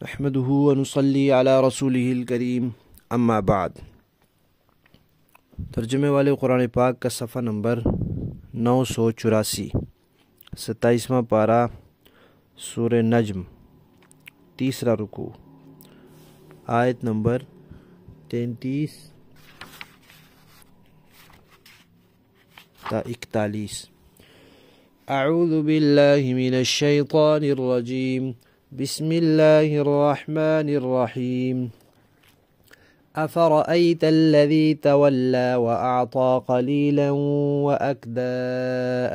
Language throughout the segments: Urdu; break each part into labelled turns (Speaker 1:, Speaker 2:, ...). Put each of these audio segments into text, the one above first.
Speaker 1: نحمده ونصلي على رسوله الکریم اما بعد۔ ترجمے والے قرآن پاک کا صفحہ نمبر 984، 27واں پارہ، سورہ نجم، تیسرا رکوع، آیت نمبر 33 تا 41۔ اعوذ باللہ من الشیطان الرجیم، بسم اللہ الرحمن الرحیم۔ أفرأيت الذي تولى وأعطى قليلا وأكدى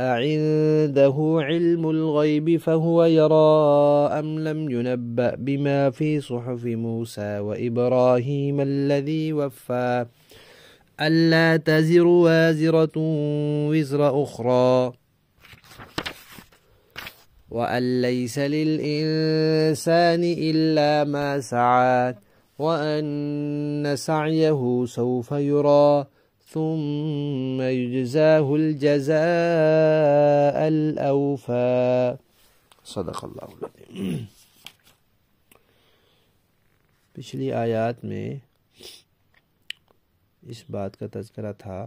Speaker 1: عنده علم الغيب فهو يرى أم لم ينبأ بما في صحف موسى وإبراهيم الذي وفى ألا تزر وازرة وزر أخرى وأن ليس للإنسان إلا ما سعى وأن سعيه سوف يرى ثم يجزاه الجزاء الأوفى۔ صدق اللہ العظیم۔ پچھلی آیات میں اس بات کا تذکرہ تھا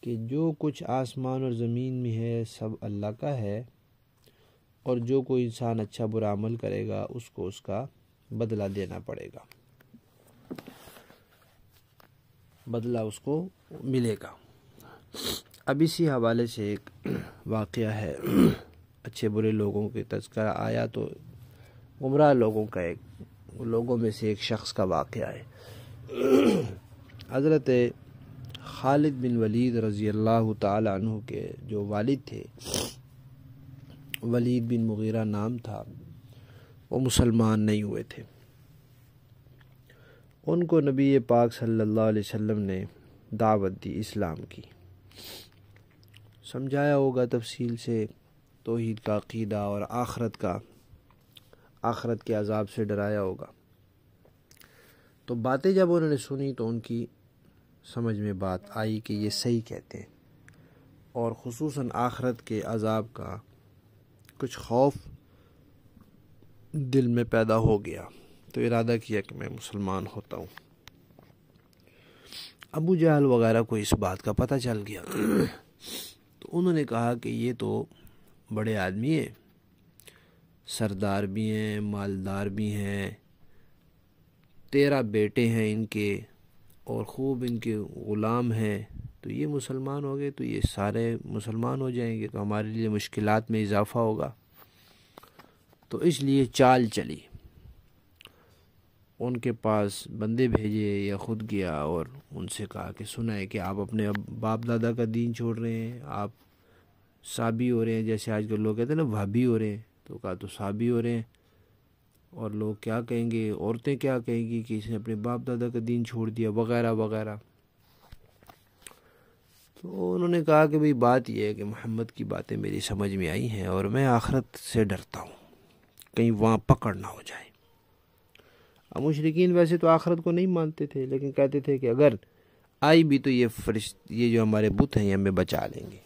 Speaker 1: کہ جو کچھ آسمان اور زمین میں ہے سب اللہ کا ہے، اور جو کوئی انسان اچھا برا عمل کرے گا اس کو اس کا بدلہ دینا پڑے گا، بدلہ اس کو ملے گا۔ اب اسی حوالے سے ایک واقعہ ہے، اچھے برے لوگوں کے تذکرہ آیا تو گمراہ لوگوں کا لوگوں میں سے ایک شخص کا واقعہ ہے۔ حضرت خالد بن ولید رضی اللہ تعالی عنہ کے جو والد تھے، ولید بن مغیرہ نام تھا، وہ مسلمان نہیں ہوئے تھے۔ ان کو نبی پاک صلی اللہ علیہ وسلم نے دعوت دی اسلام کی، سمجھایا ہوگا تفصیل سے توحید کا عقیدہ اور آخرت کے عذاب سے ڈرایا ہوگا۔ تو باتیں جب انہوں نے سنی تو ان کی سمجھ میں بات آئی کہ یہ صحیح کہتے ہیں، اور خصوصاً آخرت کے عذاب کا کچھ خوف دل میں پیدا ہو گیا، تو ارادہ کیا کہ میں مسلمان ہوتا ہوں۔ ابو جہل وغیرہ کو اس بات کا پتہ چل گیا، تو انہوں نے کہا کہ یہ تو بڑے آدمی ہیں، سردار بھی ہیں، مالدار بھی ہیں، 13 بیٹے ہیں ان کے، اور خوب ان کے غلام ہیں، تو یہ مسلمان ہو گئے تو یہ سارے مسلمان ہو جائیں گے تو ہمارے لیے مشکلات میں اضافہ ہوگا۔ تو اس لیے چال چلی، ان کے پاس بندے بھیجے یا خود گیا اور ان سے کہا کہ سنا ہے کہ آپ اپنے باپ دادا کا دین چھوڑ رہے ہیں، آپ صابی ہو رہے ہیں، جیسے آج کل لوگ کہتے ہیں نا بھابی ہو رہے ہیں، تو کہا تو صابی ہو رہے ہیں، اور لوگ کیا کہیں گے، عورتیں کیا کہیں گی کہ اس نے اپنے باپ دادا کا دین چھوڑ دیا وغیرہ وغیرہ۔ تو انہوں نے کہا کہ بھئی بات یہ ہے کہ محمد کی باتیں میری سمجھ میں آئی ہیں اور میں آخرت سے ڈرتا ہوں، کہیں وہاں پکڑ نہ ہو جائے۔ اب مشرکین ویسے تو آخرت کو نہیں مانتے تھے، لیکن کہتے تھے کہ اگر آئی بھی تو یہ جو ہمارے بت ہیں یہ ہمیں بچا لیں گے۔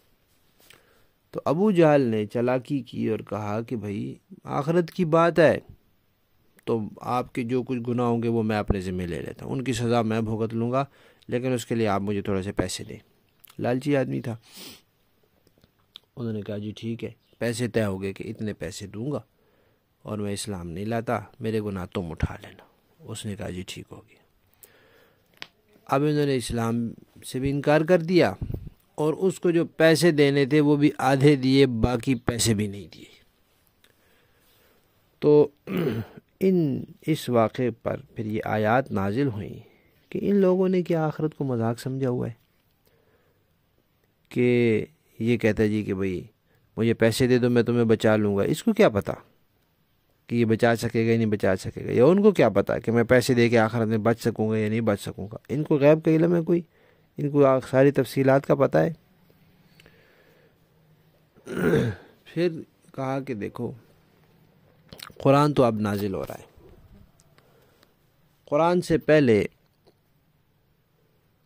Speaker 1: تو ابو جہل نے چالاکی کی اور کہا کہ بھئی آخرت کی بات ہے تو آپ کے جو کچھ گناہ ہوں گے وہ میں اپنے ذمہ لے لیتا ہوں، ان کی سزا میں بھگت لوں گا، لیکن اس کے لیے آپ مجھے تھوڑے سے پیسے دیں۔ لالچی آدمی تھا۔ انہوں نے کہا جی ٹھیک ہے، پیسے طے ہو گئے کہ اتنے پیسے دوں گا اور میں اسلام نہیں لاتا، میرے گناہ تم اٹھا لینا۔ اس نے کہا جی ٹھیک ہو گیا۔ اب انہوں نے اسلام سے بھی انکار کر دیا، اور اس کو جو پیسے دینے تھے وہ بھی آدھے دیے، باقی پیسے بھی نہیں دیے۔ تو اس واقعے پر پھر یہ آیات نازل ہوئیں کہ ان لوگوں نے کیا آخرت کو مذاق سمجھا ہوا ہے، کہ یہ کہتا ہے جی کہ بھئی مجھے پیسے دے دو میں تمہیں بچا لوں گا۔ اس کو کیا پتا کہ یہ بچا سکے گا یا نہیں بچا سکے گا، یا ان کو کیا پتا کہ میں پیسے دے کے آخرت میں بچ سکوں گا یا نہیں بچ سکوں گا۔ ان کو غیب کا علم ہے کوئی؟ ان کو ساری تفصیلات کا پتہ ہے؟ پھر کہا کہ دیکھو قرآن تو اب نازل ہو رہا ہے، قرآن سے پہلے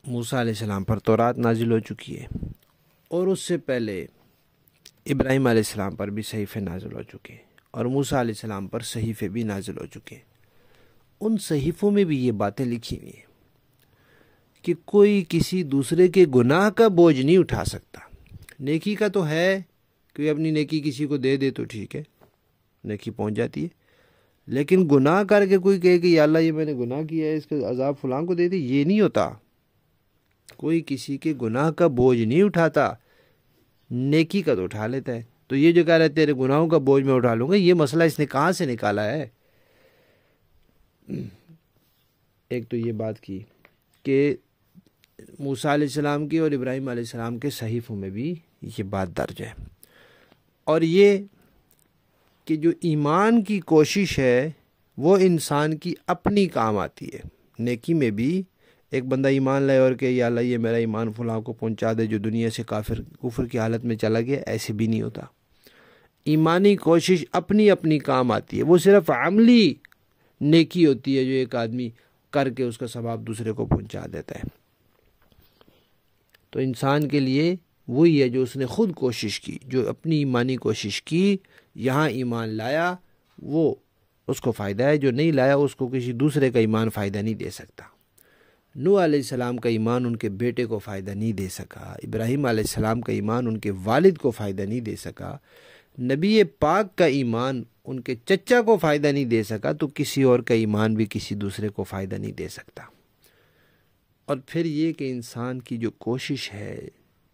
Speaker 1: موسیٰ علیہ السلام پر تورات نازل ہو چکی ہے، اور اس سے پہلے ابراہیم علیہ السلام پر بھی صحیفے نازل ہو چکے ہیں۔ اور موسیٰ علیہ السلام پر صحیفے بھی نازل ہو چکے ہیں۔ ان صحیفوں میں بھی یہ باتیں لکھی ہوئی ہیں کہ کوئی کسی دوسرے کے گناہ کا بوجھ نہیں اٹھا سکتا۔ نیکی کا تو ہے، کوئی اپنی نیکی کسی کو دے دے تو ٹھیک ہے، نیکی پہنچ جاتی ہے، لیکن گناہ کر کے کوئی کہے کہ یا اللہ یہ میں نے گناہ کیا ہے، اس کا عذاب فلاں کو دے دے، یہ نہیں ہوتا۔ کوئی کسی کے گناہ کا بوجھ نہیں اٹھاتا، نیکی کا تو اٹھا لیتا ہے۔ تو یہ جو کہہ رہے تیرے گناہوں کا بوجھ میں اٹھا لوں گا، یہ مسئلہ اس نے کہاں سے نکالا ہے؟ ایک تو یہ بات کی کہ موسیٰ علیہ السلام کی اور ابراہیم علیہ السلام کے صحیفوں میں بھی یہ بات درج ہے، اور یہ کہ جو ایمان کی کوشش ہے وہ انسان کی اپنی کام آتی ہے۔ نیکی میں بھی ایک بندہ ایمان لائے اور کہ یا اللہ یہ میرا ایمان فلاں کو پہنچا دے جو دنیا سے کفر کی حالت میں چلا گیا، ایسے بھی نہیں ہوتا۔ ایمانی کوشش اپنی اپنی کام آتی ہے، وہ صرف عملی نیکی ہوتی ہے جو ایک آدمی کر کے اس کا ثواب دوسرے کو پہنچا دیتا ہے۔ تو انسان کے لیے وہی ہے جو اس نے خود کوشش کی، جو اپنی ایمانی کوشش کی، یہاں ایمان لایا، وہ اس کو فائدہ ہے، جو نہیں لایا اس کو کسی دوسرے کا ایمان فائدہ نہیں دے سکتا۔ نوح علیہ السلام کا ایمان ان کے بیٹے کو فائدہ نہیں دے سکا، ابراہیم علیہ السلام کا ایمان ان کے والد کو فائدہ نہیں دے سکا، نبی پاک کا ایمان ان کے چچا کو فائدہ نہیں دے سکا، تو کسی اور کا ایمان بھی کسی دوسرے کو فائدہ نہیں دے سکتا۔ اور پھر یہ کہ انسان کی جو کوشش ہے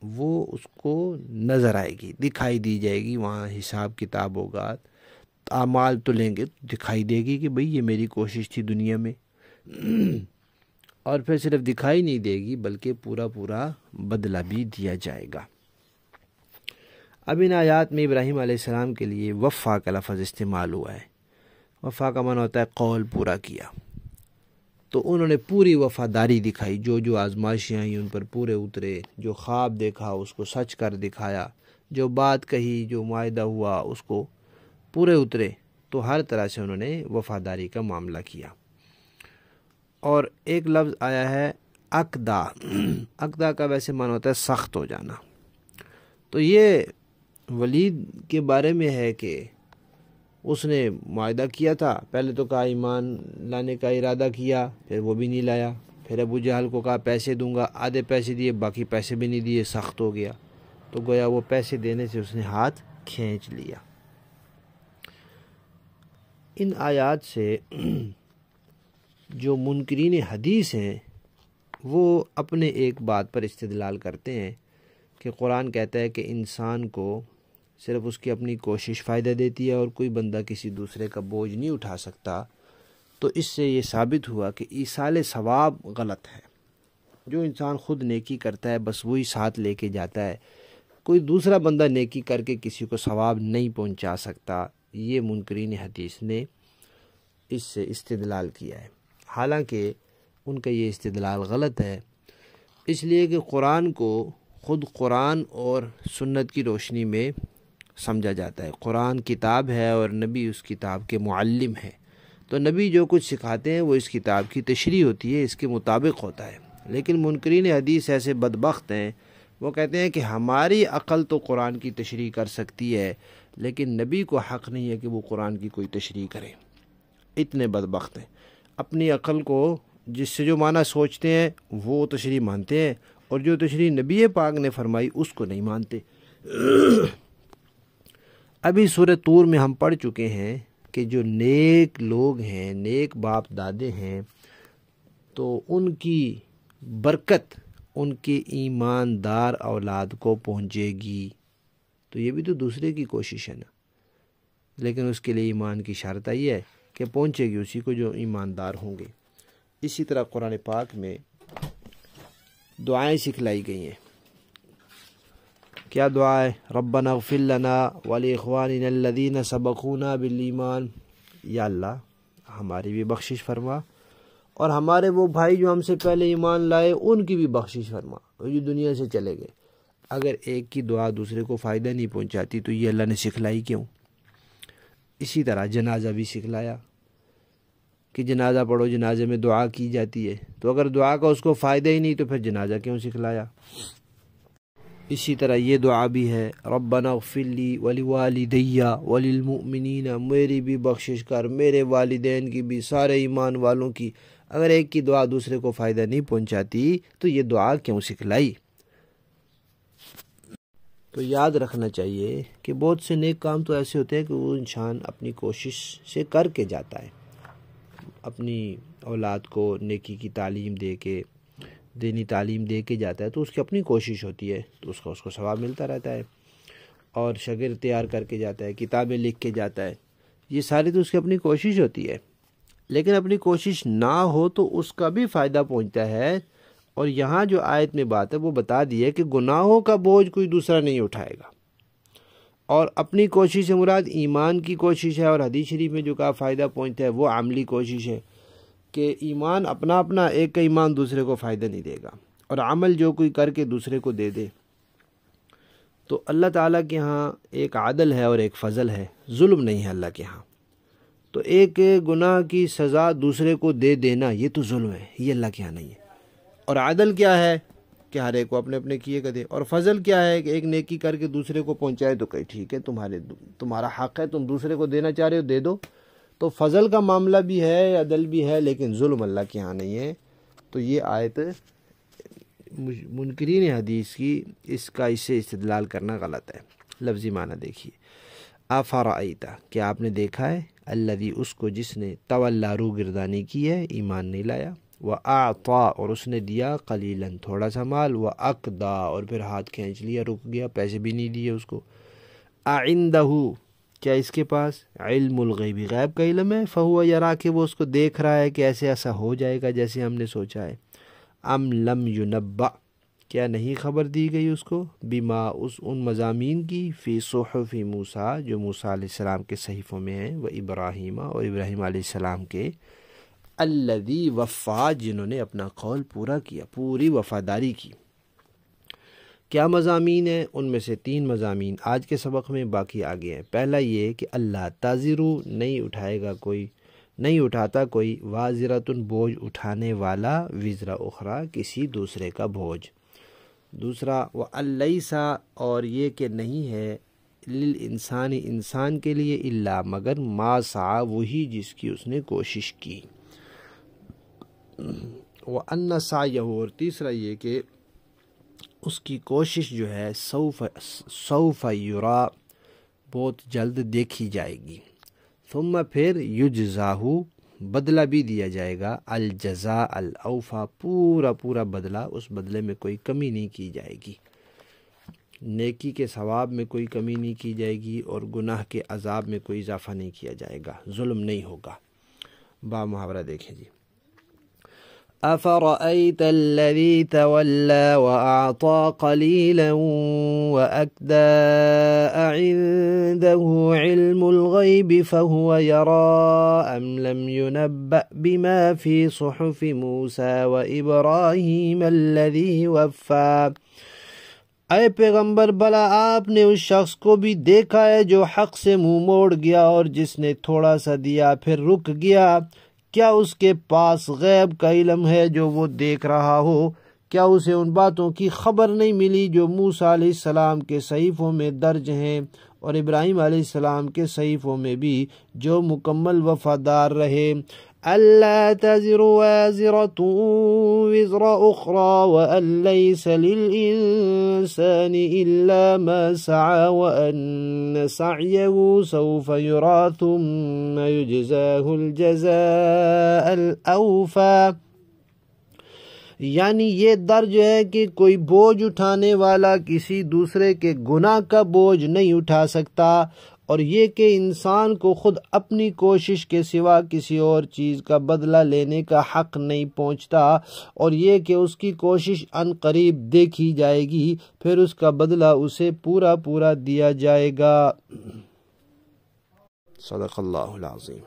Speaker 1: وہ اس کو نظر آئے گی، دکھائی دی جائے گی، وہاں حساب کتاب ہوگا، اعمال تو لیں گے، دکھائی دے گی کہ بھئی یہ میری کوشش تھی دنیا میں، اور پھر صرف دکھائی نہیں دے گی بلکہ پورا بدلہ بھی دیا جائے گا۔ اب ان آیات میں ابراہیم علیہ السلام کے لیے وفا کا لفظ استعمال ہوا ہے۔ وفا کا معنی ہوتا ہے قول پورا کیا، تو انہوں نے پوری وفاداری دکھائی، جو آزمائشیں آئیں ان پر پورے اترے، جو خواب دیکھا اس کو سچ کر دکھایا، جو بات کہی، جو معاہدہ ہوا اس کو پورے اترے، تو ہر طرح سے انہوں نے وفاداری کا معاملہ کیا۔ اور ایک لفظ آیا ہے عقدہ، عقدہ کا ویسے معنی ہوتا ہے سخت ہو جانا۔ تو یہ ولید کے بارے میں ہے کہ اس نے معاہدہ کیا تھا، پہلے تو کہا ایمان لانے کا ارادہ کیا، پھر وہ بھی نہیں لایا، پھر ابو جہل کو کہا پیسے دوں گا، آدھے پیسے دیے، باقی پیسے بھی نہیں دیے، سخت ہو گیا، تو گویا وہ پیسے دینے سے اس نے ہاتھ کھینچ لیا۔ ان آیات سے جو منکرین حدیث ہیں وہ اپنے ایک بات پر استدلال کرتے ہیں کہ قرآن کہتا ہے کہ انسان کو صرف اس کی اپنی کوشش فائدہ دیتی ہے اور کوئی بندہ کسی دوسرے کا بوجھ نہیں اٹھا سکتا، تو اس سے یہ ثابت ہوا کہ ایصال ثواب غلط ہے۔ جو انسان خود نیکی کرتا ہے بس وہی ساتھ لے کے جاتا ہے، کوئی دوسرا بندہ نیکی کر کے کسی کو ثواب نہیں پہنچا سکتا۔ یہ منکرین حدیث نے اس سے استدلال کیا ہے، حالانکہ ان کا یہ استدلال غلط ہے، اس لیے کہ قرآن کو خود قرآن اور سنت کی روشنی میں سمجھا جاتا ہے۔ قرآن کتاب ہے اور نبی اس کتاب کے معلم ہے، تو نبی جو کچھ سکھاتے ہیں وہ اس کتاب کی تشریح ہوتی ہے، اس کے مطابق ہوتا ہے۔ لیکن منکرین حدیث ایسے بدبخت ہیں، وہ کہتے ہیں کہ ہماری عقل تو قرآن کی تشریح کر سکتی ہے لیکن نبی کو حق نہیں ہے کہ وہ قرآن کی کوئی تشریح کرے۔ اتنے بدبخت ہیں، اپنی عقل کو جس سے جو معنی سوچتے ہیں وہ تشریح مانتے ہیں، اور جو تشریح نبی پاک نے فرمائی اس کو نہیں مانتے۔ ابھی سورہ طور میں ہم پڑھ چکے ہیں کہ جو نیک لوگ ہیں، نیک باپ دادے ہیں، تو ان کی برکت ان کے ایماندار اولاد کو پہنچے گی۔ تو یہ بھی تو دوسرے کی کوشش ہے نا، لیکن اس کے لیے ایمان کی شرط یہ ہے کہ پہنچے گی اسی کو جو ایماندار ہوں گے۔ اسی طرح قرآن پاک میں دعائیں سکھلائی گئی ہیں۔ کیا دعا ہے؟ ربنا اغفر لنا ولاخواننا الذین سبقونا بالایمان، یا اللہ ہماری بھی بخشش فرما اور ہمارے وہ بھائی جو ہم سے پہلے ایمان لائے ان کی بھی بخشش فرما، اور جو دنیا سے چلے گئے۔ اگر ایک کی دعا دوسرے کو فائدہ نہیں پہنچاتی تو یہ اللہ نے سکھلائی کیوں؟ اسی طرح جنازہ بھی سکھلایا کہ جنازہ پڑھو، جنازے میں دعا کی جاتی ہے، تو اگر دعا کا اس کو فائدہ ہی نہیں تو پھر جنازہ کیوں سکھلایا؟ اسی طرح یہ دعا بھی ہے، ربنا اغفر لی ولوالدی وللمؤمنین، میری بھی بخشش کر، میرے والدین کی بھی، سارے ایمان والوں کی۔ اگر ایک کی دعا دوسرے کو فائدہ نہیں پہنچاتی تو یہ دعا کیوں سکھلائی؟ تو یاد رکھنا چاہیے کہ بہت سے نیک کام تو ایسے ہوتے ہیں کہ وہ انسان اپنی کوشش سے کر کے جاتا ہے، اپنی اولاد کو نیکی کی تعلیم دے کے، دینی تعلیم دے کے جاتا ہے، تو اس کی اپنی کوشش ہوتی ہے، تو اس کو ثواب ملتا رہتا ہے، اور شاگرد تیار کر کے جاتا ہے، کتابیں لکھ کے جاتا ہے، یہ ساری تو اس کی اپنی کوشش ہوتی ہے۔ لیکن اپنی کوشش نہ ہو تو اس کا بھی فائدہ پہنچتا ہے، اور یہاں جو آیت میں بات ہے وہ بتا دی ہے کہ گناہوں کا بوجھ کوئی دوسرا نہیں اٹھائے گا، اور اپنی کوشش سے مراد ایمان کی کوشش ہے، اور حدیث شریف میں جو کہا فائدہ پہنچتا ہے وہ عملی کوشش ہے کہ ایمان اپنا اپنا، ایک کا ایمان دوسرے کو فائدہ نہیں دے گا، اور عمل جو کوئی کر کے دوسرے کو دے دے۔ تو اللہ تعالیٰ کے ہاں ایک عدل ہے اور ایک فضل ہے، ظلم نہیں ہے اللہ کے ہاں۔ تو ایک گناہ کی سزا دوسرے کو دے دینا یہ تو ظلم ہے، یہ اللہ کے ہاں نہیں ہے۔ اور عدل کیا ہے کہ ہر ایک کو اپنے اپنے کیے کا دے، اور فضل کیا ہے کہ ایک نیکی کر کے دوسرے کو پہنچائے تو کہیں ٹھیک ہے، تمہارا حق ہے، تم دوسرے کو دینا چاہ رہے ہو دے دو۔ تو فضل کا معاملہ بھی ہے، عدل بھی ہے، لیکن ظلم اللہ کے ہاں نہیں ہے۔ تو یہ آیت منکرین حدیث کی اس سے استدلال کرنا غلط ہے۔ لفظی معنی دیکھیے، افرأیت، کیا آپ نے دیکھا ہے، الذی، اس کو جس نے، تولا، روگردانی کی ہے، ایمان نہیں لایا، وَأَعْطَى، اور اس نے دیا، قلیلاً، تھوڑا سا مال، وَأَقْدَى، اور پھر ہاتھ کھینچ لیا، رک گیا، پیسے بھی نہیں دیے اس کو۔ أَعِنْدَهُ، کیا اس کے پاس، علم الغیب، غیب کا علم ہے، فَهُوَ يَرَىٰ، کہ وہ اس کو دیکھ رہا ہے کہ ایسے ایسا ہو جائے گا جیسے ہم نے سوچا ہے۔ أَمْ لَمْ يُنَبَّأْ، کیا نہیں خبر دی گئی اس کو، بما، ان مضامین کی، فی صحف موسیٰ، جو موسیٰ علیہ السلام کے صحیفوں میں ہیں، وإبراہیم، اور ابراہیم علیہ السلام کے، الذی وفا، جنہوں نے اپنا قول پورا کیا، پوری وفاداری کی۔ کیا مضامین ہیں؟ ان میں سے 3 مضامین آج کے سبق میں، باقی آگے ہیں۔ پہلا یہ کہ اللہ تازرو، نہیں اٹھائے گا کوئی، نہیں اٹھاتا کوئی، وازرتن، بوجھ اٹھانے والا، وزر اخرى، کسی دوسرے کا بوجھ۔ دوسرا، وَأَلَّيْسَ، اور یہ کہ نہیں ہے، للانسان، انسان کے لیے، الا، مگر، ما سعی، وہی جس کی اس نے کوشش کی۔ وَأَنَّ سَعْيَهُ، اور تیسرا یہ کہ اس کی کوشش جو ہے، سوف یرا، بہت جلد دیکھی جائے گی، ثم، پھر، یجزاہ، بدلہ بھی دیا جائے گا، الجزاء الاوفی، پورا پورا بدلہ، اس بدلے میں کوئی کمی نہیں کی جائے گی، نیکی کے ثواب میں کوئی کمی نہیں کی جائے گی، اور گناہ کے عذاب میں کوئی اضافہ نہیں کیا جائے گا، ظلم نہیں ہوگا۔ با محاورہ دیکھیں جی، أفرأيت الذي تولى وأعطى قليلا وأكدى أعنده علم الغيب فهو يرى أم لم ينبأ بما في صحف موسى وإبراهيم الذي وفى۔ اے پیغمبر، بلا آپ نے اس شخص کو بھی دیکھا ہے جو حق سے منہ موڑ گیا اور جس نے تھوڑا سا دیا پھر رک گیا؟ کیا اس کے پاس غیب کا علم ہے جو وہ دیکھ رہا ہو؟ کیا اسے ان باتوں کی خبر نہیں ملی جو موسیٰ علیہ السلام کے صحیفوں میں درج ہیں، اور ابراہیم علیہ السلام کے صحیفوں میں بھی، جو مکمل وفادار رہے؟ أَلَّا تَزِرُ وَازِرَةٌ وِزْرَ أُخْرَى وَأَن لَّيْسَ لِلْإِنسَانِ إِلَّا مَا سَعَىٰ وَأَنَّ سَعْيَهُ سَوْفَ يُرَىٰ ثُمَّ يُجْزَاهُ الْجَزَاءَ الْأَوْفَىٰ۔ یعنی یہ درج ہے کہ کوئی بوجھ اٹھانے والا کسی دوسرے کے گناہ کا بوجھ نہیں اٹھا سکتا، اور یہ کہ انسان کو خود اپنی کوشش کے سوا کسی اور چیز کا بدلہ لینے کا حق نہیں پہنچتا، اور یہ کہ اس کی کوشش ان قریب دیکھی جائے گی، پھر اس کا بدلہ اسے پورا پورا دیا جائے گا۔ صدق اللہ العظیم۔